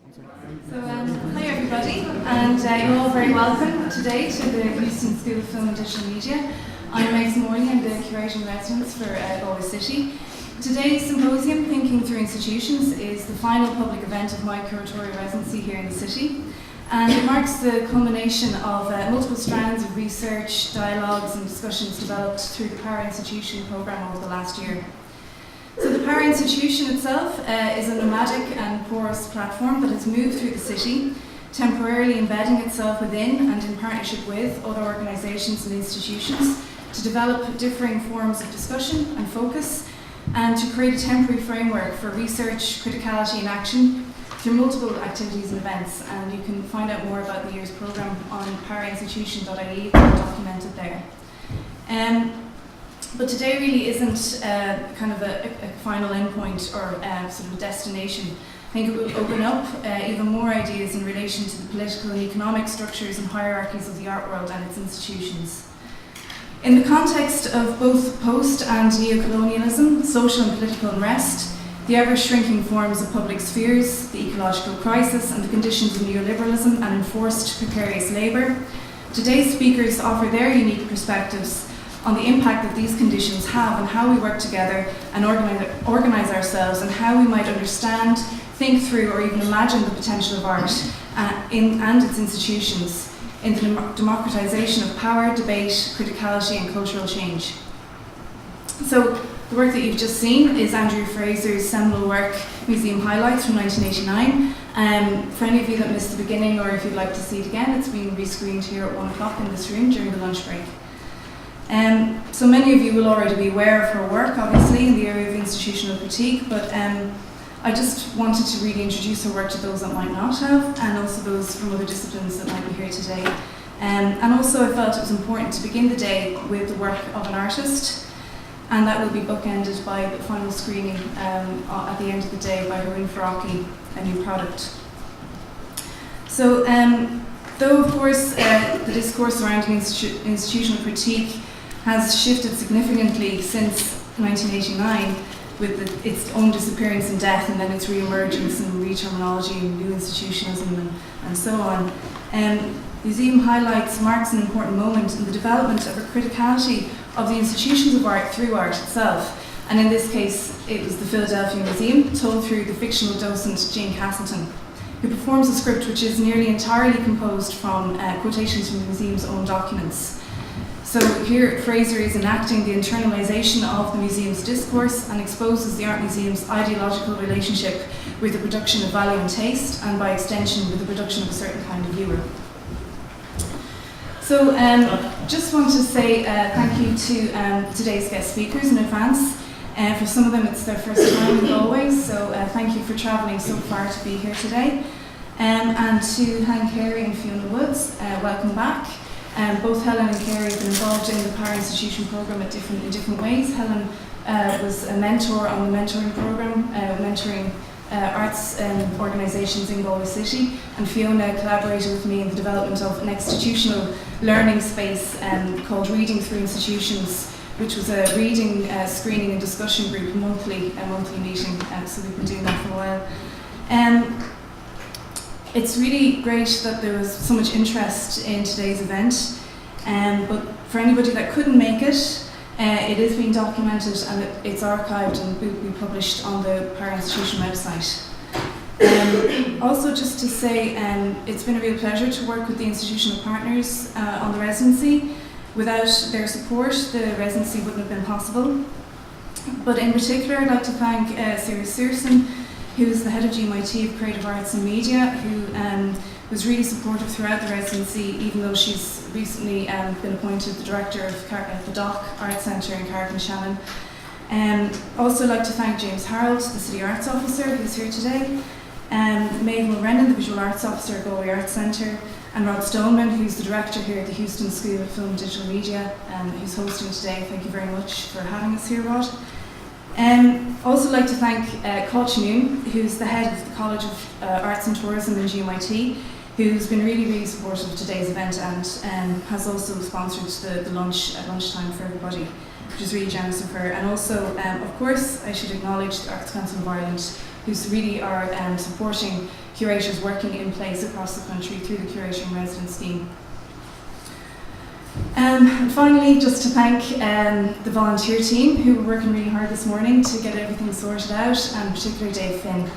Hi everybody, and you're all very welcome today to the Houston School of Film and Digital Media. I'm Megs Morley, I'm the curator in residence for Galway City. Today's symposium, Thinking Through Institutions, is the final public event of my curatorial residency here in the city, and it marks the culmination of multiple strands of research, dialogues and discussions developed through the Power Institution programme over the last year. So the Power Institution itself is a nomadic and porous platform that has moved through the city, temporarily embedding itself within and in partnership with other organisations and institutions to develop differing forms of discussion and focus, and to create a temporary framework for research, criticality and action through multiple activities and events. And you can find out more about the year's programme on powerinstitution.ie, documented there. But today really isn't kind of a final endpoint or sort of a destination. I think it will open up even more ideas in relation to the political and economic structures and hierarchies of the art world and its institutions. In the context of both post and neo-colonialism, social and political unrest, the ever-shrinking forms of public spheres, the ecological crisis and the conditions of neoliberalism and enforced precarious labour, today's speakers offer their unique perspectives on the impact that these conditions have and how we work together and organise ourselves, and how we might understand, think through or even imagine the potential of art and its institutions in the democratisation of power, debate, criticality and cultural change. So the work that you've just seen is Andrew Fraser's seminal work, Museum Highlights from 1989. For any of you that missed the beginning, or if you'd like to see it again, it's being rescreened here at 1 o'clock in this room during the lunch break. So many of you will already be aware of her work, obviously, in the area of institutional critique, but I just wanted to really introduce her work to those that might not have, and also those from other disciplines that might be here today. And also I felt it was important to begin the day with the work of an artist, and that will be bookended by the final screening at the end of the day by Haroon Faraki, A New Product. So though of course the discourse surrounding institutional critique has shifted significantly since 1989 with its own disappearance and death, and then its re-emergence and re-terminology and new institutionalism and so on. Museum Highlights marks an important moment in the development of a criticality of the institutions of art through art itself. And in this case, it was the Philadelphia Museum, told through the fictional docent Jane Castleton, who performs a script which is nearly entirely composed from quotations from the museum's own documents. So here Fraser is enacting the internalisation of the museum's discourse and exposes the art museum's ideological relationship with the production of value and taste, and by extension with the production of a certain kind of viewer. So just want to say thank you to today's guest speakers in advance. For some of them it's their first time in Galway, so thank you for travelling so far to be here today. And to Helen Harry and Fiona Woods, welcome back. Both Helen and Carrie have been involved in the Power Institution programme in different ways. Helen was a mentor on the mentoring programme, mentoring arts organisations in Galway City, and Fiona collaborated with me in the development of an institutional learning space called Reading Through Institutions, which was a reading, screening and discussion group, a monthly meeting, so we've been doing that for a while. It's really great that there was so much interest in today's event, but for anybody that couldn't make it, it is being documented and it's archived and will be published on the Power Institution website. Also just to say, it's been a real pleasure to work with the institutional partners on the residency. Without their support, the residency wouldn't have been possible. But in particular, I'd like to thank Sarah Searson, who is the head of GMIT of Creative Arts and Media, who was really supportive throughout the residency, even though she's recently been appointed the director of the Dock Arts Centre in Carrick-on-Shannon. Also like to thank James Harold, the City Arts Officer, who's here today, Megs Morley, the Visual Arts Officer at Galway Arts Centre, and Rod Stoneman, who's the director here at the Houston School of Film and Digital Media, who's hosting today. Thank you very much for having us here, Rod. Also like to thank Colch Noon, who's the head of the College of Arts and Tourism in GMIT, who's been really supportive of today's event and has also sponsored the lunch at lunchtime for everybody, which is really generous of her. And also, of course, I should acknowledge the Arts Council of Ireland, who's really are supporting curators working in place across the country through the Curator in Residence scheme. And finally, just to thank the volunteer team who were working really hard this morning to get everything sorted out, and particularly Dave Finn,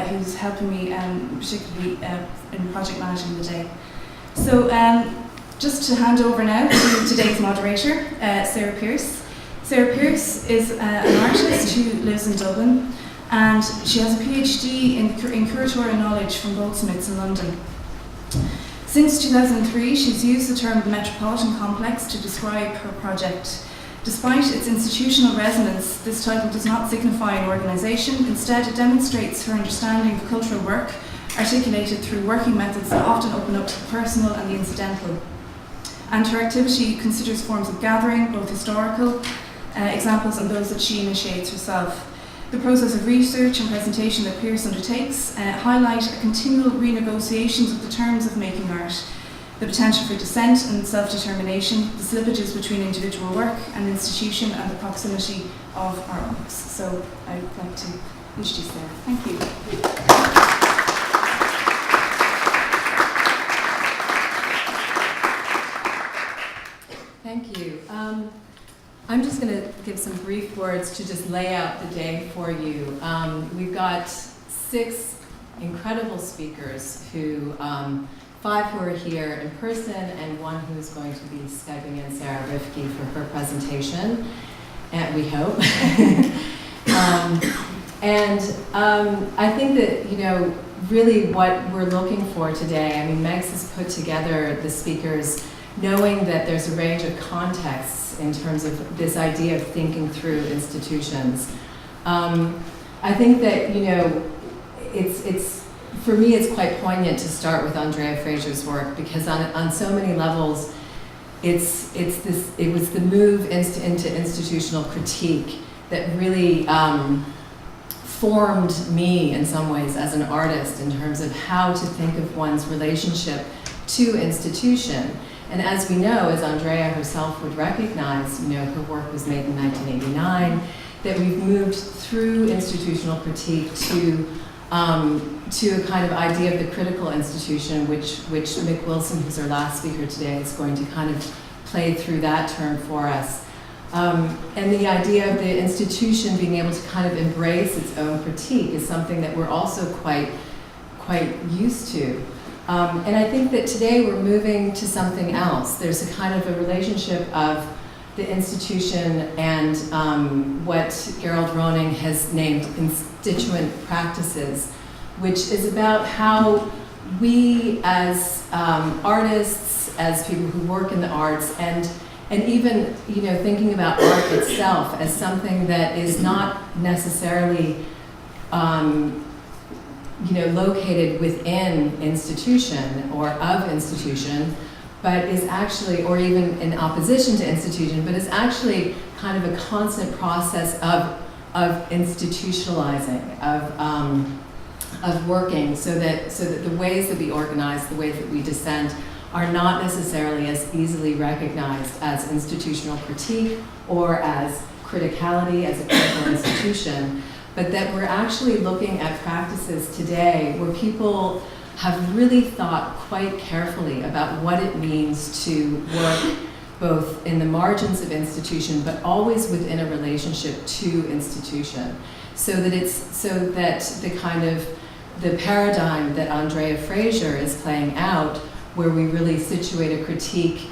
who's helping me particularly in project managing the day. So just to hand over now to today's moderator, Sarah Pearce. Sarah Pearce is an artist who lives in Dublin, and she has a PhD in curatorial knowledge from Goldsmiths in London. Since 2003, she's used the term metropolitan complex to describe her project. Despite its institutional resonance, this title does not signify an organisation. Instead, it demonstrates her understanding of cultural work, articulated through working methods that often open up to the personal and the incidental. And her activity considers forms of gathering, both historical examples and those that she initiates herself. The process of research and presentation that Pearce undertakes highlight a continual renegotiations of the terms of making art, the potential for dissent and self-determination, the slippages between individual work and institution, and the proximity of artworks. So I'd like to introduce Sarah. Thank you. Thank you. I'm just going to give some brief words to just lay out the day for you. We've got 6 incredible speakers who, 5 who are here in person and 1 who is going to be Skyping in, Sarah Rifke, for her presentation, and we hope. I think that, really what we're looking for today, I mean, Megs has put together the speakers knowing that there's a range of contexts in terms of this idea of thinking through institutions. I think that, it's for me, it's quite poignant to start with Andrea Fraser's work, because on so many levels, it was the move into institutional critique that really formed me in some ways as an artist in terms of how to think of one's relationship to institution. And as we know, as Andrea herself would recognize, her work was made in 1989, that we've moved through institutional critique to a kind of idea of the critical institution, which Mick Wilson, who's our last speaker today, is going to kind of play through that term for us. And the idea of the institution being able to kind of embrace its own critique is something that we're also quite used to. And I think that today we're moving to something else. There's a kind of a relationship of the institution and what Gerald Roning has named constituent practices, which is about how we as artists, as people who work in the arts, and even thinking about art itself as something that is not necessarily located within institution or of institution, but is actually, or even in opposition to institution, but is actually kind of a constant process of institutionalizing, of working, so that the ways that we organize, the ways that we dissent, are not necessarily as easily recognized as institutional critique or as criticality as a critical institution, but that we're actually looking at practices today where people have really thought quite carefully about what it means to work both in the margins of institution, but always within a relationship to institution, so that the kind of the paradigm that Andrea Fraser is playing out, where we really situate a critique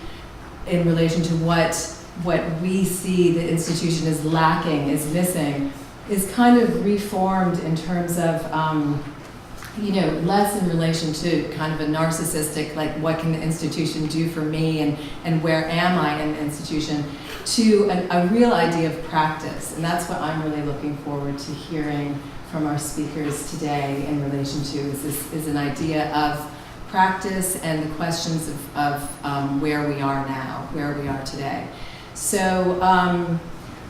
in relation to what we see the institution is lacking, is missing, is kind of reformed in terms of less in relation to kind of a narcissistic, like, what can the institution do for me, and where am I in the institution, to a real idea of practice. And that's what I'm really looking forward to hearing from our speakers today in relation to, is an idea of practice and the questions of where we are now, where we are today. So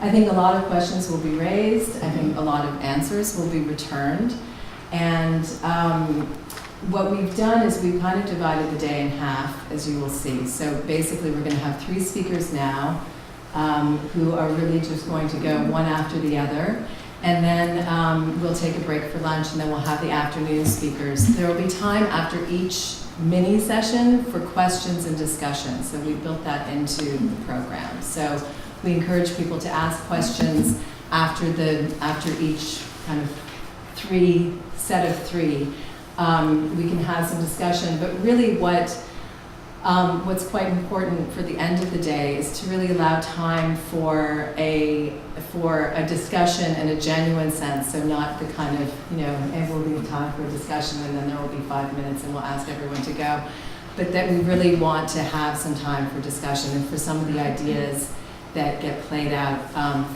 I think a lot of questions will be raised. I think a lot of answers will be returned. And what we've done is we've kind of divided the day in half, as you will see. So basically we're going to have 3 speakers now who are really just going to go one after the other. And then we'll take a break for lunch, and then we'll have the afternoon speakers. There will be time after each mini session for questions and discussion. So we built that into the program. So we encourage people to ask questions after each kind of set of three. We can have some discussion, but really what's quite important for the end of the day is to really allow time for a discussion in a genuine sense. So not the kind of, and we'll leave time for a discussion and then there will be 5 minutes and we'll ask everyone to go. But that we really want to have some time for discussion and for some of the ideas that get played out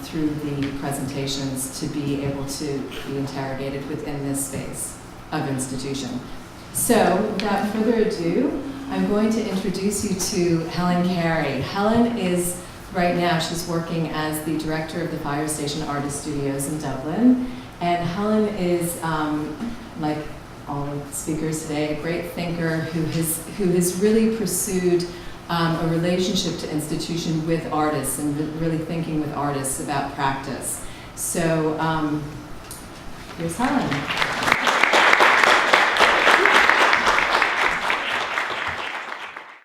through the presentations to be able to be interrogated within this space of institution. So without further ado, I'm going to introduce you to Helen Harry. Helen is, right now, she's working as the director of the Fire Station Artist Studios in Dublin. And Helen is, like all of the speakers today, a great thinker who has really pursued a relationship to institution with artists and really thinking with artists about practice. So here's Helen.